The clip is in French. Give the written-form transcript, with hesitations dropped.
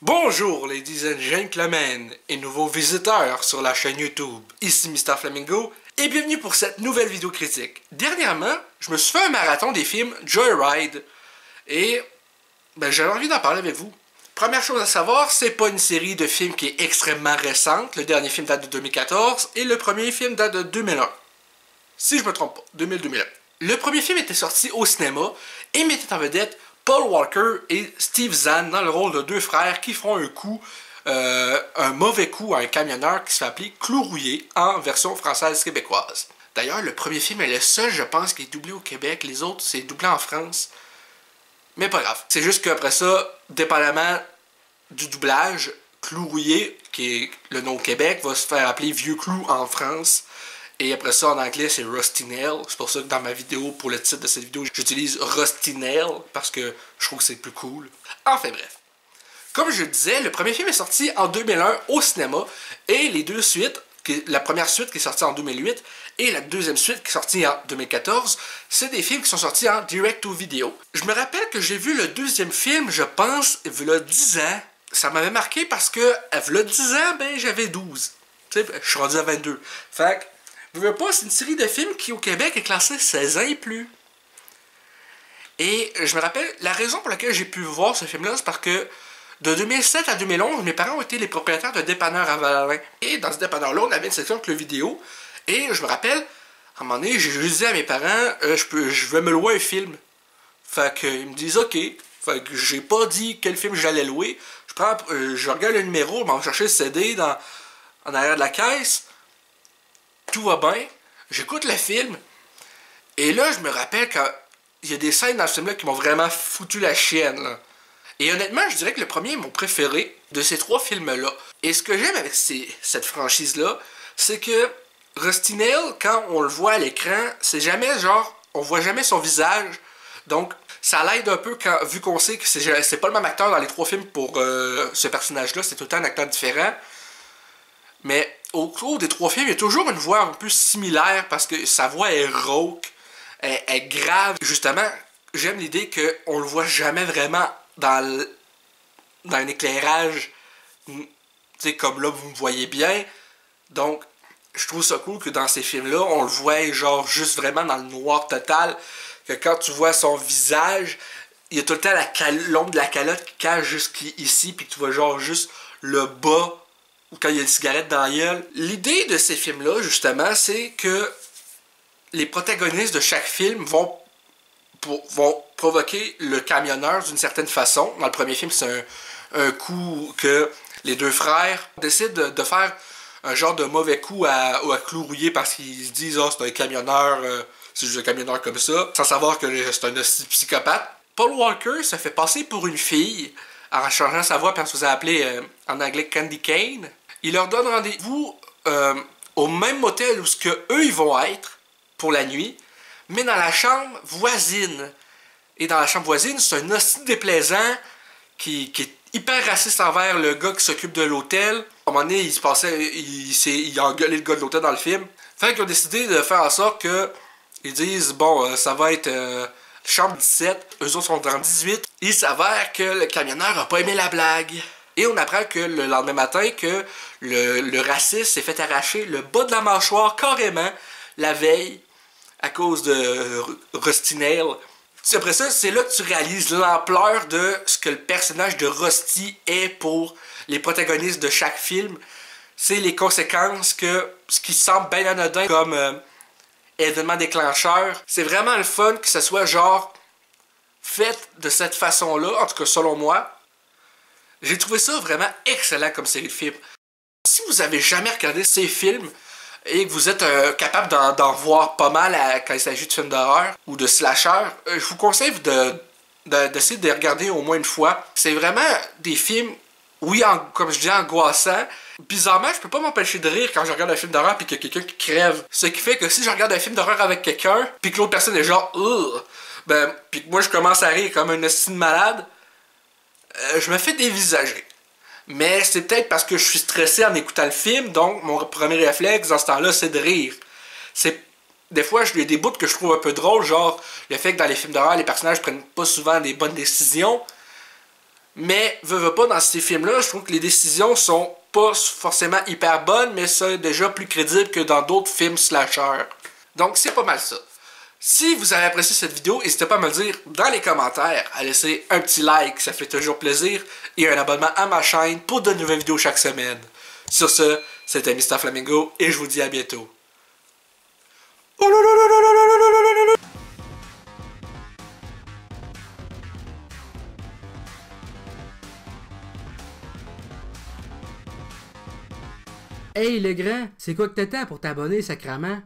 Bonjour ladies and gentlemen et nouveaux visiteurs sur la chaîne YouTube, ici Mr Flamingo et bienvenue pour cette nouvelle vidéo critique. Dernièrement, je me suis fait un marathon des films Joyride et j'avais envie d'en parler avec vous. Première chose à savoir, c'est pas une série de films qui est extrêmement récente. Le dernier film date de 2014 et le premier film date de 2001. Si je me trompe pas, 2000-2001. Le premier film était sorti au cinéma et mettait en vedette Paul Walker et Steve Zahn dans le rôle de deux frères qui font un mauvais coup à un camionneur qui se fait appeler Clou Rouillé en version française québécoise. D'ailleurs, le premier film est le seul, je pense, qui est doublé au Québec. Les autres, c'est doublé en France. Mais pas grave. C'est juste qu'après ça, dépendamment du doublage, Clou Rouillé, qui est le nom au Québec, va se faire appeler Vieux Clou en France. Et après ça, en anglais, c'est Rusty Nail. C'est pour ça que dans ma vidéo, pour le titre de cette vidéo, j'utilise Rusty Nail, parce que je trouve que c'est plus cool. Enfin bref. Comme je le disais, le premier film est sorti en 2001 au cinéma, et les deux suites, la première suite qui est sortie en 2008, et la deuxième suite qui est sortie en 2014, c'est des films qui sont sortis en direct-to-video. Je me rappelle que j'ai vu le deuxième film, je pense, il y a 10 ans. Ça m'avait marqué parce que, il y a 10 ans, j'avais 12. Tu sais, je suis rendu à 22. Fait que, vous voyez pas, c'est une série de films qui, au Québec, est classée 16 ans et plus. Et je me rappelle, la raison pour laquelle j'ai pu voir ce film-là, c'est parce que de 2007 à 2011, mes parents ont été les propriétaires de dépanneur à Val-Alain. Et dans ce dépanneur-là, on avait une section avec le vidéo. Et je me rappelle, à un moment donné, j'ai juste dit à mes parents, je vais me louer un film. Fait qu'ils me disent, OK. Fait que j'ai pas dit quel film j'allais louer. Je regarde le numéro, je m'en chercher le CD en arrière de la caisse. Tout va bien, j'écoute le film, et là, je me rappelle qu'il y a des scènes dans ce film-là qui m'ont vraiment foutu la chienne, là. Et honnêtement, je dirais que le premier est mon préféré de ces trois films-là. Et ce que j'aime avec cette franchise-là, c'est que Rusty Nail, quand on le voit à l'écran, c'est jamais genre, on voit jamais son visage, donc ça l'aide un peu vu qu'on sait que c'est pas le même acteur dans les trois films pour ce personnage-là, c'est tout le temps un acteur différent. Mais au cours des trois films, il y a toujours une voix un peu similaire parce que sa voix est rauque, est grave. Justement, j'aime l'idée qu'on le voit jamais vraiment dans un éclairage, tu sais, comme là vous me voyez bien. Donc, je trouve ça cool que dans ces films-là, on le voit genre juste vraiment dans le noir total. Que quand tu vois son visage, il y a tout le temps l'ombre de la calotte qui cache jusqu'ici, puis tu vois genre juste le bas. Ou quand il y a une cigarette dans la gueule. L'idée de ces films-là, justement, c'est que les protagonistes de chaque film vont provoquer le camionneur d'une certaine façon. Dans le premier film, c'est un coup que les deux frères décident de faire un genre de mauvais coup à Clou Rouillé parce qu'ils se disent « Ah, c'est un camionneur, c'est juste un camionneur comme ça », sans savoir que c'est un psychopathe. Paul Walker se fait passer pour une fille en changeant sa voix, parce que vous appelé en anglais Candy Cane. Il leur donne rendez-vous au même motel où eux ils vont être pour la nuit, mais dans la chambre voisine. Et dans la chambre voisine, c'est un hostile déplaisant qui est hyper raciste envers le gars qui s'occupe de l'hôtel. À un moment donné, il a engueulé le gars de l'hôtel dans le film. Fait qu'ils ont décidé de faire en sorte que ils disent, bon, ça va être chambre 17, eux autres sont en 18. Il s'avère que le camionneur a pas aimé la blague. Et on apprend que le lendemain matin, que le raciste s'est fait arracher le bas de la mâchoire carrément la veille à cause de Rusty Nail. Après ça, c'est là que tu réalises l'ampleur de ce que le personnage de Rusty est pour les protagonistes de chaque film. C'est les conséquences que ce qui semble bien anodin comme événement déclencheur. C'est vraiment le fun que ce soit genre fait de cette façon-là, en tout cas selon moi. J'ai trouvé ça vraiment excellent comme série de films. Si vous avez jamais regardé ces films et que vous êtes capable d'en voir pas mal quand il s'agit de films d'horreur ou de slasher, je vous conseille d'essayer de les regarder au moins une fois. C'est vraiment des films, oui, comme je dis, angoissants. Bizarrement, je peux pas m'empêcher de rire quand je regarde un film d'horreur et qu'il y a quelqu'un qui crève. Ce qui fait que si je regarde un film d'horreur avec quelqu'un puis que l'autre personne est genre ugh, puis que moi je commence à rire comme un estime malade, je me fais dévisager. Mais c'est peut-être parce que je suis stressé en écoutant le film, donc mon premier réflexe dans ce temps-là, c'est de rire. Des fois, il y a des bouts que je trouve un peu drôles, genre le fait que dans les films d'horreur, les personnages prennent pas souvent des bonnes décisions. Mais, veux pas, dans ces films-là, je trouve que les décisions sont pas forcément hyper bonnes, mais c'est déjà plus crédible que dans d'autres films slasher. Donc, c'est pas mal ça. Si vous avez apprécié cette vidéo, n'hésitez pas à me le dire dans les commentaires, à laisser un petit like, ça fait toujours plaisir, et un abonnement à ma chaîne pour de nouvelles vidéos chaque semaine. Sur ce, c'était Mr. Flamingo, et je vous dis à bientôt. Hey le grand, c'est quoi que t'attends pour t'abonner, sacrament?